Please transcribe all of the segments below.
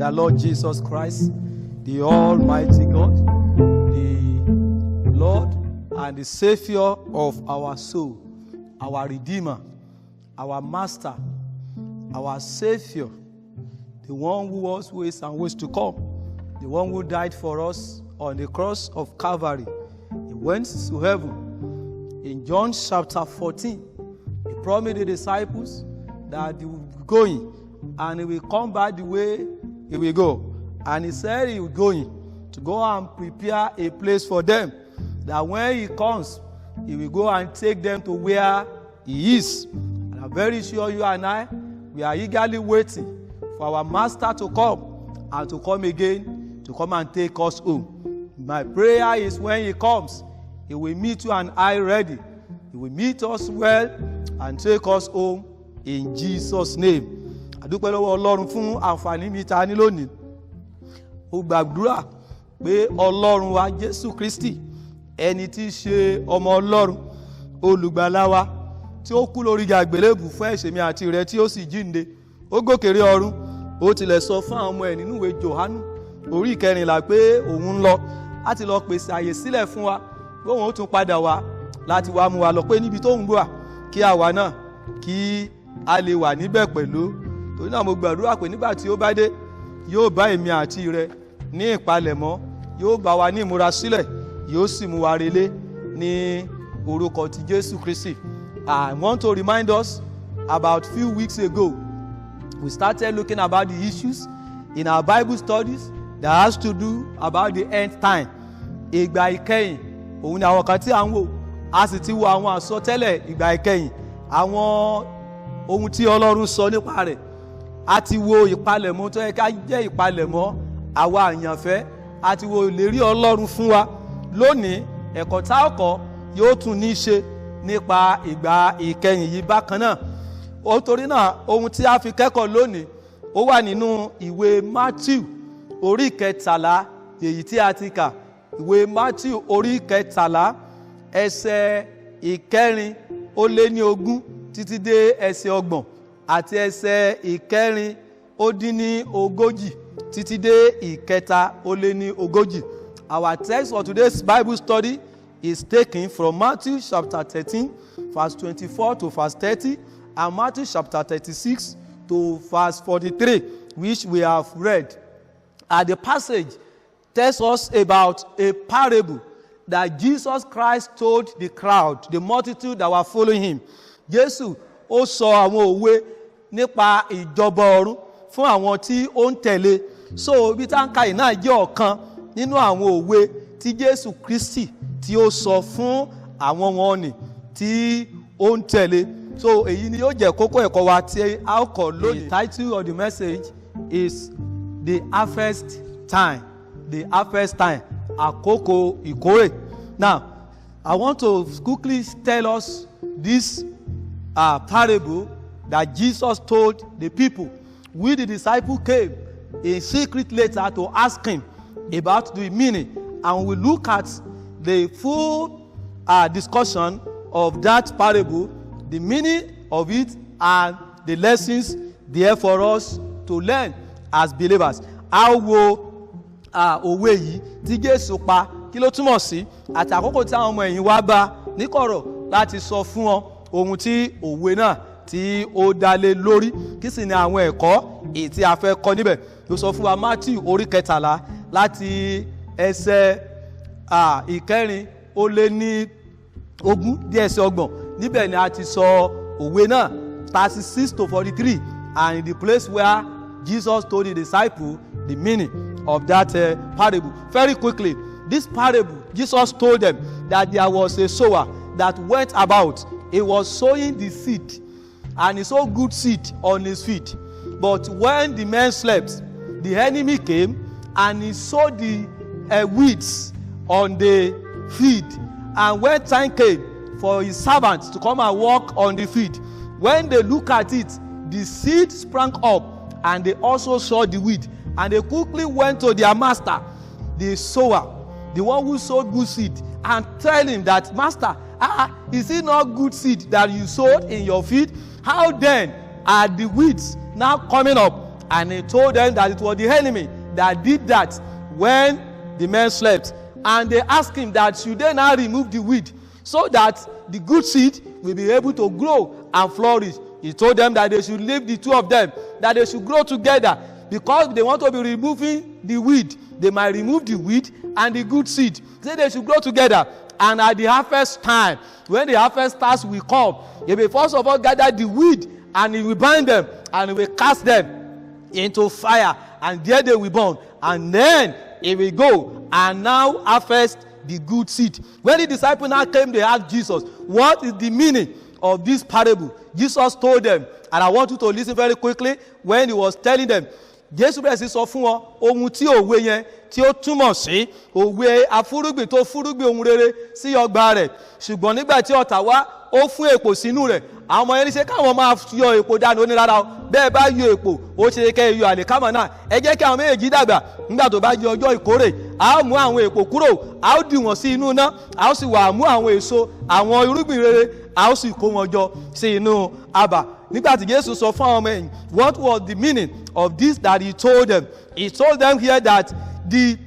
the Lord Jesus Christ, the Almighty God, the Lord and the Savior of our soul, our Redeemer, our Master, our Savior, the one who was, who is, and who is to come, the one who died for us on the cross of Calvary. He went to heaven. In John chapter 14, he promised the disciples that he will be going and he will come back the way he will go. And he said he was going to go and prepare a place for them, that when he comes, he will go and take them to where he is. And I'm very sure you and I, we are eagerly waiting for our Master to come and to come again, to come and take us home. My prayer is when he comes, he will meet you and I ready. He will meet us well and take us home in Jesus' name. Adúpẹ́ lọ́wọ́ Ọlọ́run fún àǹfààní mi ta ní lónìí. Ó gbàdúrà pé Ọlọ́run wa Jésù Kristi, ẹni tí í ṣe ọmọ Ọlọ́run, olùgbàlà wa, tí ó kú lórí àgbélébù fún ẹ̀ṣẹ̀ mi àti rẹ, tí ó sì jíǹde. Ó gòkèrè ọ̀run, ó tilẹ̀ sọ fún àwọn ọmọ ẹ̀ nínú ìwé Jòhánù orí 14 pé òun ń lọ láti lọ pèsè àyè sílẹ̀ fún wa, pé òun ó tún padà wá láti wá mú wa lọ, pé níbi tó ń gbà kí àwa náà kí a lè wà níbẹ̀ pẹ̀lú. Torí náà mo gbàdúrà pé nígbà tí ó bá dé, yóò bá èmi àti rẹ ní ìpalẹ̀mọ́, yóò bá wa ní ìmúra sílẹ̀, yóò sì mú wa relé ní orúkọ ti Jésù Kristi. I want to remind us, about few weeks ago, we started looking about the issues in our Bible studies that has to do about the end time. Ìgbà ìkẹyìn, òun ni àwọn kan tí à ń wò, a sì ti wo àwọn àsọtẹ́lẹ̀ ìgbà ìkẹyìn, àwọn ohun tí Ọlọ́run sọ nípa rẹ̀. A ti wo ìpalẹ̀mọ́ tó yẹ ká jẹ́ ìpalẹ̀mọ́ àwa àyànfẹ́, a ti wo ìlérí Ọlọ́run fún wa. Lónìí, ẹ̀kọ́ tá a kọ́ yóò tún ní í ṣe nípa ìgbà ìkẹyìn yìí bákan náà. Ó torí náà, ohun tí a fi kẹ́kọ̀ọ́ lónìí, ó wà nínú ìwé Matthew orí 13, èyí tí a ti kà. Ìwé Matthew orí 13, ẹsẹ̀ 4 títí dé ẹsẹ̀ 30, àti ẹsẹ̀ 440 títí dé 340. Our text for today's Bible study is taken from Matthew chapter 13, verse 24 to verse 30, and Matthew chapter 36 to verse 43, which we have read. And the passage tells us about a parable that Jesus Christ told the crowd, the multitude that were following him. Jésù ó sọ àwọn òwe nípa ìjọba ọ̀run fún àwọn tí ó ń tẹ̀lé. So ibi tá ń ka yìí náà jẹ́ ọ̀kan nínú àwọn òwe tí Jésù Kristi tí ó sọ fún àwọn wọn ni tí ó ń tẹ̀lé. So èyí ni yóò jẹ́ kókó ẹ̀kọ́ wa tí a ó kọ́ lónìí. The title of the message is The Harvest Time. The Harvest Time. Àkókò ìkórè. Now, I want to quickly tell us this parable that Jesus told the people. We, the disciples, came in secret later to ask him about the meaning, and we look at the full discussion of that parable, the meaning of it, and the lessons there for us to learn as believers. How wo òwe yìí tí Jésù pa kí ló túmọ̀ sí, àti àkókò tí àwọn ọmọ ẹ̀yìn wá bá níkọ̀rọ̀ láti sọ fún wọn ohun tí òwe náà tí ó dá lé lórí, kí sì ni àwọn ẹ̀kọ́ èyí tí a fẹ́ kọ́ níbẹ̀. Ló sọ fún wa Matthew orí 13 láti ẹsẹ̀ 440 dé ẹsẹ̀ 30. Níbẹ̀ ni a ti sọ òwe náà 36 to 43, and in the place where Jesus told the disciples the meaning of that parable. Very quickly, this parable, Jesus told them that there was a sower that went about. He was sowing the seed, and he sowed good seed on his feet. But when the men slept, the enemy came and he sowed the weeds on the field. And when time came for his servants to come and work on the field, when they look at it, the seed sprang up, and they also saw the weed. And they quickly went to their master, the sower, the one who sowed good seed, and tell him that, Master, is it not good seed that you sowed in your field? How then are the weeds now coming up? And he told them that it was the enemy that did that when the men slept. And they asked him that should they now remove the weed so that the good seed will be able to grow and flourish. He told them that they should leave the two of them, that they should grow together, because they want to be removing the weed. They might remove the weed and the good seed. He said they should grow together. And at the harvest time, when the harvest starts will come, he will first of all gather the weed, and he will bind them, and he will cast them into fire, and there they will burn. And then he will go and now harvest the good seed. When the disciples now came, they asked Jesus, what is the meaning of this parable? Jesus told them, and I want you to listen very quickly when he was telling them. Jésù bẹ̀rẹ̀ sí sọ fún wọn ohun tí òwe yẹn tí ó túmọ̀ sí, òwe afúrúgbìn tó fúrúgbìn ohun rere sí ọgbà rẹ̀, ṣùgbọ́n nígbà tí ọ̀tá wá ó fún èpò sínú rẹ̀. Àwọn ọmọ yẹn ní ṣe káwọn máa yọ èpò dànù, ó ní rárá o, bẹ́ẹ̀ bá yọ èpò ó ṣe kẹ́ yọ àlìkámà náà. Ẹ jẹ́ kí àwọn méjèèjì dàgbà. Nígbà tó bá yọ ọjọ́ ìkórè, a ó mú àwọn èpò kúrò, a ó dì wọ́n sí inú iná, a ó sì wá mú àwọn èso àwọn irúgbìn rere, a ó sì kó wọn jọ sí inú abà. Nígbà tí Jésù sọ fún àwọn ọmọ ẹ̀yìn, what was the meaning of this that he told them? He told them here that the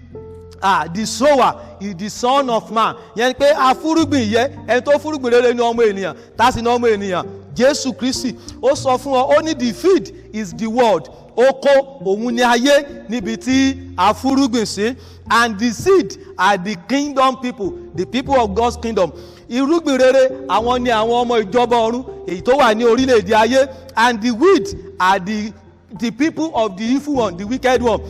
sower is the son of man. Yẹn pé afúrúgbìn yẹ ẹni tó fúrúgbìn rere ni ọmọ ènìyàn, tá sì ní ọmọ ènìyàn Jésù Kristi. Ó sọ fún ọ, ó ní the field is the world. Oko òun ni ayé níbi tí afúrúgbìn sí. And the seed are the kingdom people, the people of God's kingdom. Irúgbìn rere àwọn ni àwọn ọmọ ìjọba ọ̀run èyí tó wà ní orílẹ̀-èdè ayé. And the weed are the people of the evil one, the wicked one.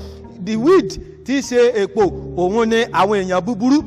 The weed tí í ṣe èpò òun ni àwọn èèyàn búburú.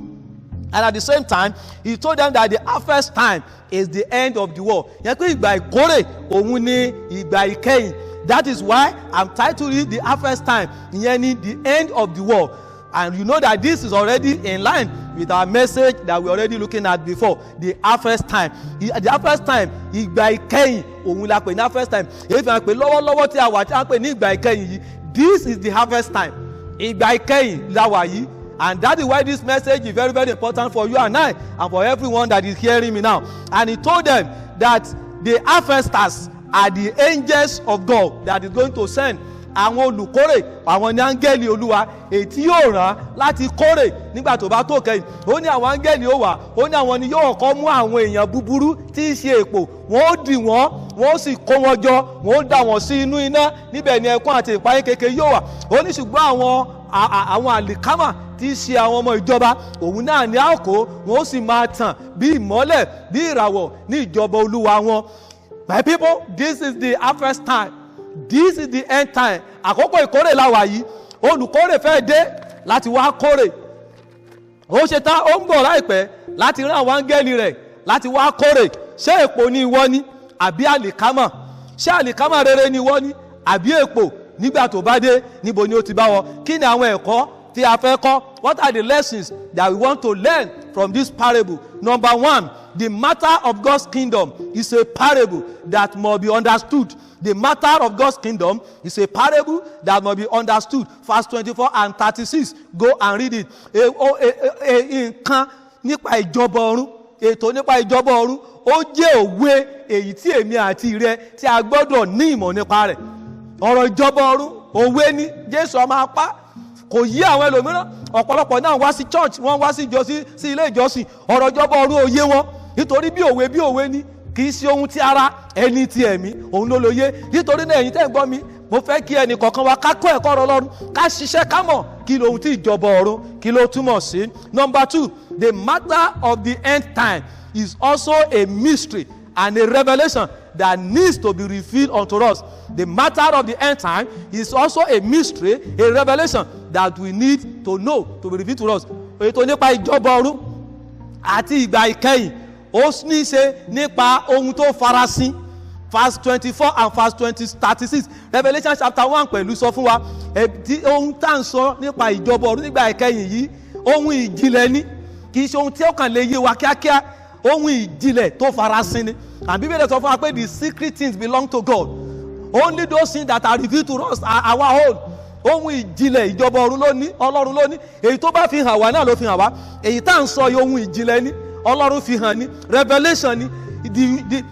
And at the same time, he told them that the harvest time is the end of the world. Yẹn pé ìgbà ìkórè òun ni ìgbà ìkẹyìn. That is why I'm titling the harvest time, ìyẹn ni the end of the world. And you know that this is already in line with our message that we're already looking at before, the harvest time. The harvest time, ìgbà ìkẹyìn òun la pè ní harvest time. Èyí fi hàn pé lọ́wọ́lọ́wọ́ tí a wà tí a pè ní ìgbà ìkẹyìn yìí, this is the harvest time. Ìgbà ìkẹyìn la wà yìí. And that is why this message is very, very important for you and I, and for everyone that is hearing me now. And he told them that the harvesters are the angels of God that is going to send. Àwọn olùkórè, àwọn ní áńgẹ́lì Olúwa èyí tí yóò rán láti kórè nígbà tó bá tó kẹ́yìn. Ó ní àwọn áńgẹ́lì ó wà, ó ní àwọn ni yóò kọ́ mú àwọn èèyàn búburú tí í ṣe èpò, wọ́n ó dì wọ́n, wọ́n ó sì kó wọn jọ, wọ́n ó dà wọ́n sí inú iná, níbẹ̀ ni ẹkún àti ìpayín kékeré yóò wà. Ó ní ṣùgbọ́n àwọn àlìkámà tí í ṣe àwọn ọmọ ìjọba, òun náà ní àkó, wọ́n ó sì máa tàn bí ìmọ́lẹ̀ bí ìràwọ̀ ní ìjọba Olúwa wọn. My people, this is the harvest time. This is the end time. Àkókò ìkórè la wà yìí. Olùkórè fẹ́ dé láti wá kórè. Ó ṣe tán, ó ń bọ̀ láìpẹ́ láti rán àwọn áńgẹ́lì rẹ̀ láti wá kórè. Ṣé èpò ni ìwọ ni àbí àlìkámà? Ṣé àlìkámà rere ni ìwọ ni àbí èpò? Nígbà tó bá dé, níbo ni ó ti bá wọ? Kí ni àwọn ẹ̀kọ́ tí a fẹ́ kọ́? What are the lessons that we want to learn from this parable? Number one, the matter of God's kingdom is a parable that must be understood. The matter of God's kingdom is a parable that must be understood. Verse 24 and 36. Go and read it. Nǹkan nípa ìjọba ọ̀run, ètò nípa ìjọba ọ̀run, ó jẹ́ òwe èyí tí èmi àti rẹ tí a gbọ́dọ̀ ní ìmọ̀ nípa rẹ̀. Ọ̀rọ̀ ìjọba ọ̀run, òwe ni Jésù ọmọ apá. Kò yí àwọn ẹlòmíràn. Ọ̀pọ̀lọpọ̀ náà wá sí church, wọ́n wá sí ilé ìjọsìn. Ọ̀rọ̀ ìjọba ọ̀run ò yé wọn. Nítorí bí òwe ni, kì í ṣe ohun tí ara ẹni ti ẹ̀mí òun ló lóye. Nítorí náà ẹ̀yin tẹ́ ń gbọ́ mi, mo fẹ́ kí ẹnì kọ̀ọ̀kan wa ká kọ́ ẹ̀kọ́ Ọlọ́run, ká ṣiṣẹ́ ká mọ̀ kí lohun tí ìjọba ọ̀run kí ló túmọ̀ sí. Number two, the matter of the end time is also a mystery and a revelation that needs to be revealed unto us. The matter of the end time is also a mystery, a revelation that we need to know, to be revealed to us. Ètò nípa ìjọba ọ̀run àti ìgbà ìkẹyìn ó ní ṣe nípa ohun tó farasin. Verse 24 and verse 36. Revelation chapter 1 pẹ̀lú sọ fún wa ohun tá à ń sọ nípa ìjọba ọ̀run nígbà ìkẹyìn yìí, ohun ìjìnlẹ̀ ni, kì í ṣe ohun tí ó kàn lè yé wa kíákíá, ohun ìjìnlẹ̀ tó farasin ni. And Bíbélì sọ fún wa pé the secret things belong to God. Only those things that are revealed to us are our own. Ohun ìjìnlẹ̀ ìjọba ọ̀run lónìí, Ọlọ́run lónìí. Èyí tó bá fi hàn wá náà ló fi hàn wá. Èyí tá à ń sọ yìí ohun ìjìnlẹ̀ ni, Ọlọ́run fi hàn ni, revelation ni.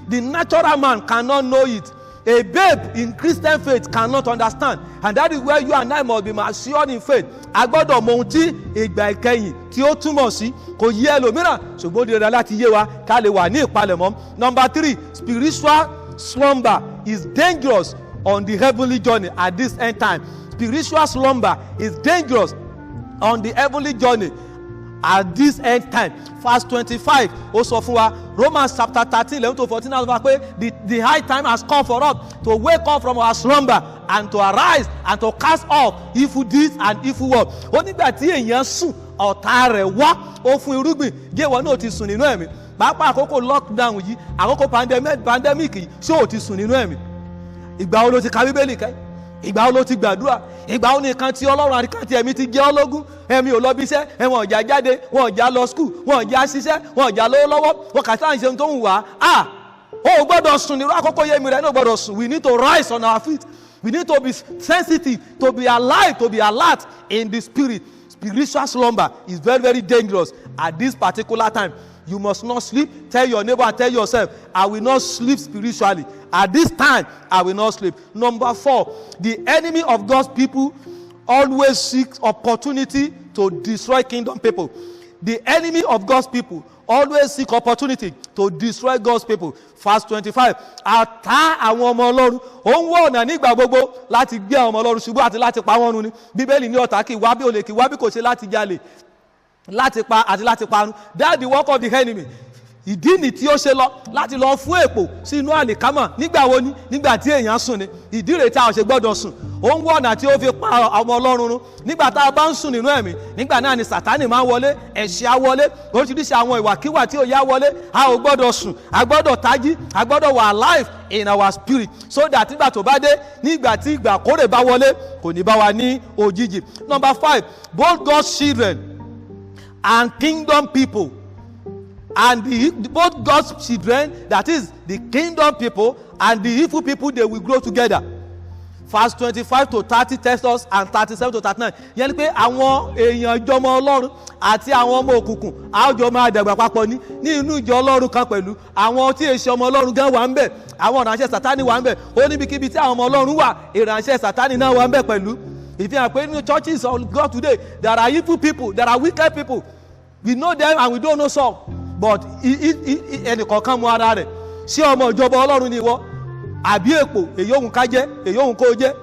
The natural man cannot know it. a babe in Christian faith cannot understand, and that is where you and I must be matured in faith. A gbọ́dọ̀ mọ ohun tí ìgbà ìkẹyìn tí ó túmọ̀ sí, kò yé ẹlòmíràn ṣùgbọ́n ó di dandan láti yé wa ká lè wà ní ìpalẹ̀mọ́. Number 3, spiritual slumber is dangerous on the heavenly journey at this end time. Spiritual slumber is dangerous on the heavenly journey at this end time. Verse 25 ó sọ fún wa, Romans chapter 13 11-14 náà sọ pé the high time has come for us to wake up from our slumber and to arise and to cast off evil deeds and evil works. Ó nígbà tí èèyàn sùn ọ̀tá rẹ̀ wá ó fún irúgbìn bí èèwọ̀ náà ti sùn nínú ẹ̀mí. Pàápàá àkókò lockdown yìí, àkókò pandemic yìí, ṣé ò ti sùn nínú ẹ̀mí? Ìgbà wo ló ti ka Bíbélì kẹ́? Ìgbà wo ló ti gbàdúrà? Ìgbà wo nìkan tí Ọlọ́run àti kàntì ẹ̀mí ti jẹ́ ọlógún? Ẹ̀mí ò lọ bí iṣẹ́, ẹ̀wọ̀n ọ̀jà jáde, wọ́n ọ̀jà lọ school, wọ́n ọ̀jà ṣiṣẹ́, wọ́n ọ̀jà lówó lọ́wọ́, wọ́n kà sáà ń ṣe ohun tó ń wà á. Ó gbọ́dọ̀ sùn nírú àkókò yẹmi rẹ̀ ní ò gbọ́dọ̀ sùn. We need to rise on our feet. We need to be sensitive, to be alive, to be alert in the spirit. Spiritual slumber is very, very dangerous at this particular time. You must not sleep. Tell your neighbor and tell yourself, I will not sleep spiritually. At this time, I will not sleep. Number 4, the enemy of God's people always seeks opportunity to destroy kingdom people. The enemy of God's people always seek opportunity to destroy God's people. Verse 25, àtá àwọn ọmọ Ọlọ́run ó ń wọ ọ̀nà nígbà gbogbo láti gbé àwọn ọmọ Ọlọ́run ṣubú àti láti pa wọ́n run ni. Bíbélì ní ọ̀tá kì í wá bí olè kì í wá bí kò ṣe láti jalè, láti pa àti láti parun. That's the work of the enemy. Ìdí ni tí ó ṣe lọ láti lọ fún èpò sínú àlìkámà nígbà wo ni? Nígbà tí èèyàn sùn ni. Ìdí rẹ̀ tí a ò ṣe gbọ́dọ̀ sùn. Ó ń wọ ọ̀nà tí ó fi pa ọmọ Ọlọ́run run. Nígbà tá a bá ń sùn nínú ẹ̀mí, nígbà náà ni Sátánì máa ń wọlé, ẹ̀ṣẹ̀ á wọlé, oríṣiríṣi àwọn ìwàkíwà tí ò yá wọlé. A ò gbọ́dọ̀ sùn, a gbọ́dọ̀ tají, a gbọ́dọ̀ wà alive in our spirit, so that nígbà tó bá dé, nígbà tí ìgbà kórè bá wọlé, kò ní bá wa ní òjijì. Number 5, both God's children and kingdom people, and both God's children, that is the kingdom people, and the evil people, they will grow together. Verse 25-30 tells us, and 37-39. Yẹn ni pé àwọn èèyàn ìjọmọ Ọlọ́run àti àwọn ọmọ òkùnkùn àjọ máa dàgbà papọ̀ ní inú ìjọ Ọlọ́run kan pẹ̀lú. Àwọn tí èṣe ọmọ Ọlọ́run gan wà ń bẹ̀, àwọn ìránṣẹ́ Sátánì wà ń bẹ̀. Ó níbikíbi tí àwọn ọmọ Ọlọ́run wà, ìránṣẹ́ Sátánì náà wà ń bẹ̀ pẹ̀lú. Ìfihàn pé nínú churches of God today, there are evil people, there are wicked people. We know them and we don't know some. But ẹnìkọ̀ọ̀kan mú ara rẹ̀. Ṣé ọmọ ìjọba Ọlọ́run ni ìwọ? Àbí èpò, èyí òun ká jẹ́, èyí òun kó jẹ́.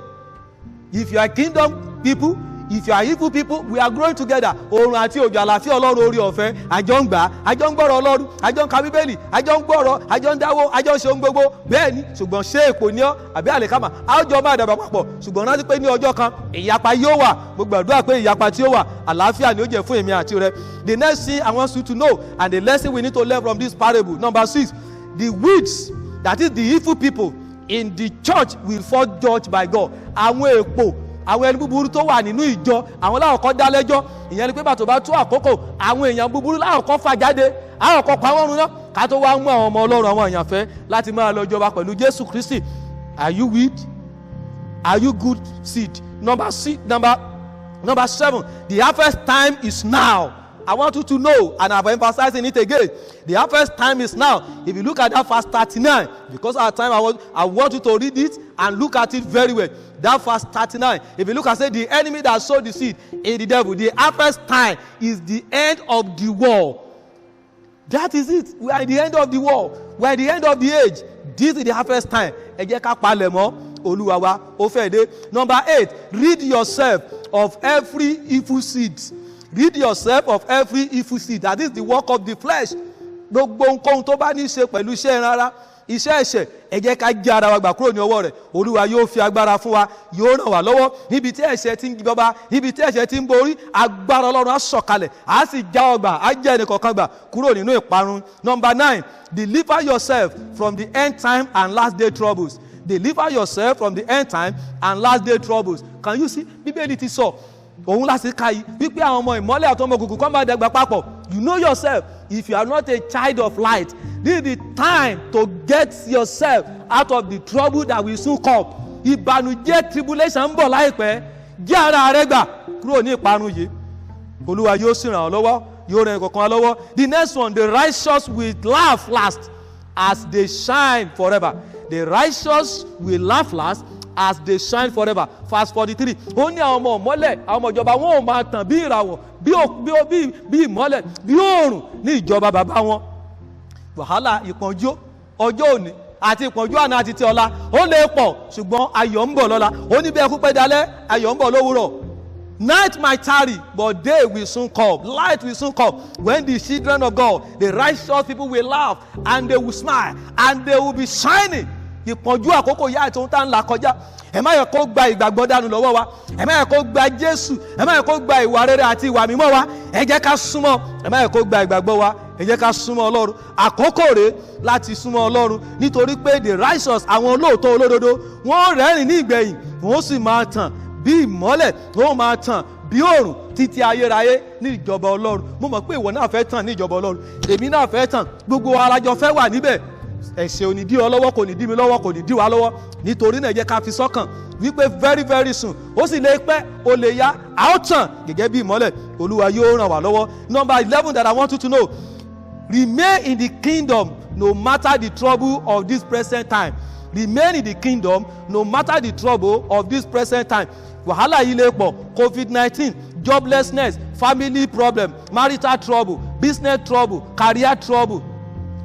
If you are kingdom people, if you are evil people, we are growing together. Oòrùn àti òjò àlàáfíà Ọlọ́run orí ọ̀fẹ́, àjọ ń gbà, àjọ ń gbọ́rọ̀ Ọlọ́run, àjọ ń ka Bíbélì, àjọ ń gbọ́rọ̀, àjọ ń dáwó, àjọ ń ṣe ohun gbogbo. Bẹ́ẹ̀ ni, ṣùgbọ́n ṣé èpò ni ọ́ àbí àlìkámà? Àjọ máa dàgbà papọ̀, ṣùgbọ́n rántí pé ní ọjọ́ kan ìyapa yóò wà. Mo gbàdúrà pé ìyapa tí ó wà, àlàáfíà ni ó jẹ́ fún èmi àti rẹ. The next thing I want you to know, and the lesson we need to learn from this parable, number 6, the weeds, that is the evil people in the church, will fall judged by God. Àwọn èpò, àwọn ẹni búburú tó wà nínú ìjọ, àwọn láwọ̀kọ́ dá lẹ́jọ́. Ìyẹn ni pé bàtò bá tó àkókò, àwọn èèyàn búburú láwọ̀kọ́ fà jáde, àwọ̀kọ́ pa wọ́n run náà, ká tó wá mú àwọn ọmọ Ọlọ́run, àwọn èèyàn fẹ́ láti máa lọ jọba pẹ̀lú Jésù Kristi. Are you weed? Are you good seed? Number 7, the harvest time is now. I want you to know, and I'm emphasizing it again, the harvest time is now. If you look at that verse 39, because our time, I want you to read it and look at it very well. That verse 39, if you look and say, the enemy that sowed the seed in the devil, the harvest time is the end of the war. That is it. We are at the end of the war. We are at the end of the age. This is the harvest time. Ẹ jẹ́ ká palẹ̀ mọ́, Olúwa wa, ó fẹ́ dé. Number 8, rid yourself of every evil seed. Rid yourself of every evil seed. That is the work of the flesh. Gbogbo nǹkan tó bá ní í ṣe pẹ̀lú iṣẹ́ rárá, iṣẹ́ ẹ̀ṣẹ̀, ẹ jẹ́ ká jẹ́ ara wa gbà kúrò ní ọwọ́ rẹ̀. Olúwa yóò fi agbára fún wa, yóò ràn wá lọ́wọ́. Níbi tí ẹ̀ṣẹ̀ ti ń jọba, níbi tí ẹ̀ṣẹ̀ ti ń borí, agbára Ọlọ́run á sọ̀kalẹ̀, á sì já ọgbà, á jẹ́ ẹnìkọ̀ọ̀kan gbà kúrò nínú ìparun. Number 9, deliver yourself from the end time and last day troubles. Deliver yourself from the end time and last day troubles. Can you see? Bíbélì ti sọ. Òun láti ka yìí wípé àwọn ọmọ ìmọ́lẹ̀ àti ọmọ òkùnkùn kan máa dàgbà papọ̀. You know yourself. If you are not a child of light, this is the time to get yourself out of the trouble that will soon come. Ìbànújẹ́ tribulation ń bọ̀ láìpẹ́. Jẹ́ ara rẹ gbà kúrò ní ìparun yìí. Olúwa yóò sì ràn ọ́ lọ́wọ́, yóò ràn ìkọ̀kan lọ́wọ́. The next one, the righteous will laugh last. as they shine forever. The righteous will laugh last as they shine forever. Verse 43. Ó ní àwọn ọmọ ìmọ́lẹ̀, àwọn ọmọ ìjọba wọn ò máa tàn bí ìràwọ̀, bí ìmọ́lẹ̀, bí oòrùn ní ìjọba bàbá wọn. Wàhálà ìpọ́njú ọjọ́ òní àti ìpọ́njú àná àti ti ọ̀la ó lè pọ̀, ṣùgbọ́n ayọ̀ ń bọ̀ lọ́la. Ó ní bí ẹkún pẹ́ dalẹ́, ayọ̀ ń bọ̀ lówùrọ̀. Night might tarry, but day will soon come. Light will soon come. When the children of God, the righteous people will laugh and they will smile and they will be shining. Ìpọ́njú àkókò yá àti ohun tá ń là kọjá. Ẹ má yẹ kó gba ìgbàgbọ́ dànù lọ́wọ́ wa. Ẹ má yẹ kó gba Jésù. Ẹ má yẹ kó gba ìwà rere àti ìwà mímọ́ wa. Ẹ jẹ́ ká súnmọ́. Ẹ má yẹ kó gba ìgbàgbọ́ wa. Ẹ jẹ́ ká súnmọ́ Ọlọ́run. Àkókò rèé láti súnmọ́ Ọlọ́run nítorí pé the righteous, àwọn olóòótọ́ olódodo, wọ́n rẹ́rìn ní ìgbẹ̀yìn, wọ́n sì máa tàn bí ìmọ́lẹ̀, wọ́n máa tàn bí òòrùn títí ayérayé ní ìjọba Ọlọ́run. Mo mọ̀ pé ìwọ náà fẹ́ tàn ní ìjọba Ọlọ́run. Èmi náà fẹ́ tàn. Gbogbo alájọ fẹ́ wà níbẹ̀. Ẹ̀ṣẹ̀ ò ní dí ọ lọ́wọ́, kò ní dí mi lọ́wọ́, kò ní dí wa lọ́wọ́. Nítorí náà ẹ jẹ́ ká fi sọ́kàn wípé very very soon ó sì lè pẹ́, ó lè yá, a ó tàn gẹ́gẹ́ bí ìmọ́lẹ̀. Olúwa yóò ràn wá lọ́wọ́. Number 11 that I want you to know, remain in the kingdom no matter the trouble of this present time. Remain in the kingdom no matter the trouble of this present time. Wàhálà yìí lè pọ̀, COVID-19, joblessness, family problem, marital trouble, business trouble, career trouble,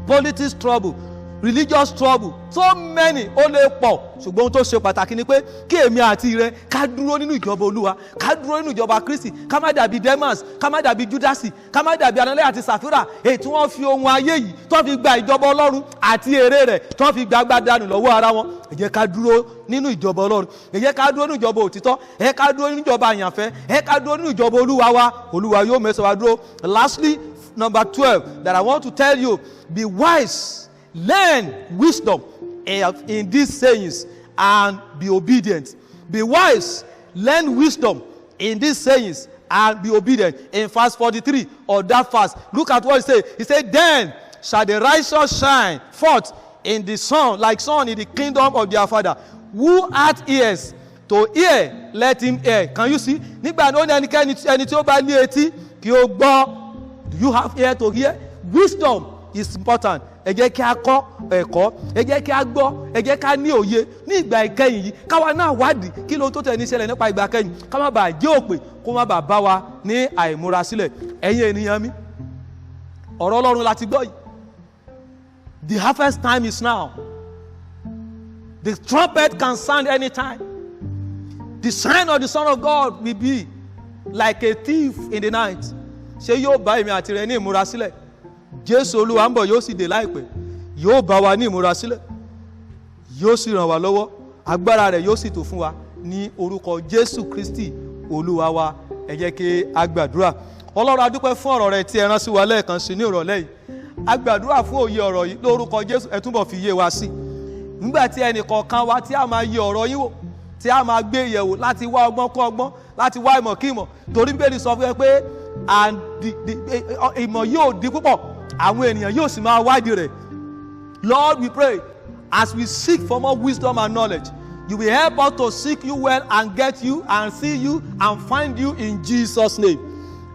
politics trouble, religious trouble, so many ó lè pọ̀. Ṣùgbọ́n ohun tó ṣe pàtàkì ni pé kí èmi àti rẹ ká dúró nínú ìjọba Olúwa, ká dúró nínú ìjọba Kristi, ká má dàbí Demas, ká má dàbí Júdásì, ká má dàbí Anania àti Sàfírà, èyí tí wọ́n fi ohun ayé yìí tó fi gba ìjọba Ọlọ́run àti èrè rẹ̀ tó fi gba agbádànù lọ́wọ́ ara wọn. Ẹ jẹ́ ká dúró nínú ìjọba Ọlọ́run, ẹ jẹ́ ká dúró nínú ìjọba òtítọ́, ẹ jẹ́ ká dúró nínú ìjọba àyànfẹ́, ẹ jẹ́ ká dúró nínú ìjọba Olúwa wa. Olúwa yóò mẹ́sàn wá dúró. Lastly, number 12 that I want to tell you, be wise, learn wisdom in these sayings and be obedient. Be wise, learn wisdom in these sayings and be obedient. In verse 43 of that verse, look at what he said. He said, then shall the righteous shine forth in the sun, like sun in the kingdom of their Father. Who hath ears to hear, let him hear. Can you see? Nígbà náà ní ẹni tí ó bá ní etí kí ó gbọ́. Do you have ear to hear? Wisdom is important. Ẹ jẹ́ kí a kọ́ ẹ̀kọ́, ẹ jẹ́ kí a gbọ́, ẹ jẹ́ ká ní òye ní ìgbà ìkẹyìn yìí. Káwa náà wádìí kí ló tó tẹ̀ ní ṣẹlẹ̀ nípa ìgbà ìkẹyìn. Ká má bàa jẹ́ òpè, kó má bàa bá wa ní àìmúrasílẹ̀. Ẹ̀yin ènìyàn mi, ọ̀rọ̀ Ọlọ́run láti gbọ́ yìí. The harvest time is now. The trumpet can sound anytime. The sign of the Son of God will be like a thief in the night. Ṣé yóò bá èmi àti rẹ ní ìmúrasílẹ̀? Jésù Olúwa ń bọ̀, yóò sì dé láìpẹ́. Yóò bá wa ní ìmúrasílẹ̀. Yóò sì ràn wá lọ́wọ́. Agbára rẹ̀ yóò sì tó fún wa ní orúkọ Jésù Kristi Olúwa wa. Ẹ jẹ́ kí a gbàdúrà. Ọlọ́run a dúpẹ́ fún ọ̀rọ̀ rẹ tí ẹ rán sí wa lẹ́ẹ̀kan sí ní ìrọ̀lẹ́ yìí. A gbàdúrà fún òye ọ̀rọ̀ yìí lórúkọ Jésù, ẹ túbọ̀ fi yé wa sí. Nígbà tí ẹnì kọ̀ọ̀kan wa tí a máa yẹ ọ̀rọ̀ yín wò, tí a máa gbé yẹ̀wò láti wá ọgbọ́n kún ọgbọ́n, láti wá ìmọ̀ kí ìmọ̀. Torí Bíbélì sọ fún ẹ pé ìmọ̀ yóò di púpọ̀, àwọn ènìyàn yóò sì máa wádìí rẹ̀. Lord, we pray as we seek for more wisdom and knowledge, you will help us to seek you well and get you and see you and find you in Jesus' name.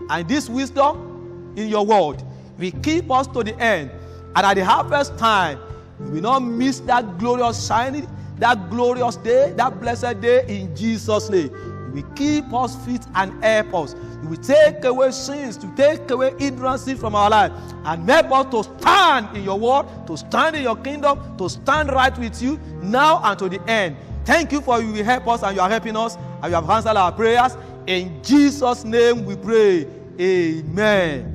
And this wisdom in your word will keep us to the end. And at the harvest time, we will not miss that glorious shining, that glorious day, that blessed day in Jesus' name. You will keep us fit and help us. You will take away sins, to take away hindrances from our life, and help us to stand in your word, to stand in your kingdom, to stand right with you now and to the end. Thank you for you will help us and you are helping us and you have answered our prayers. In Jesus' name we pray. Amen.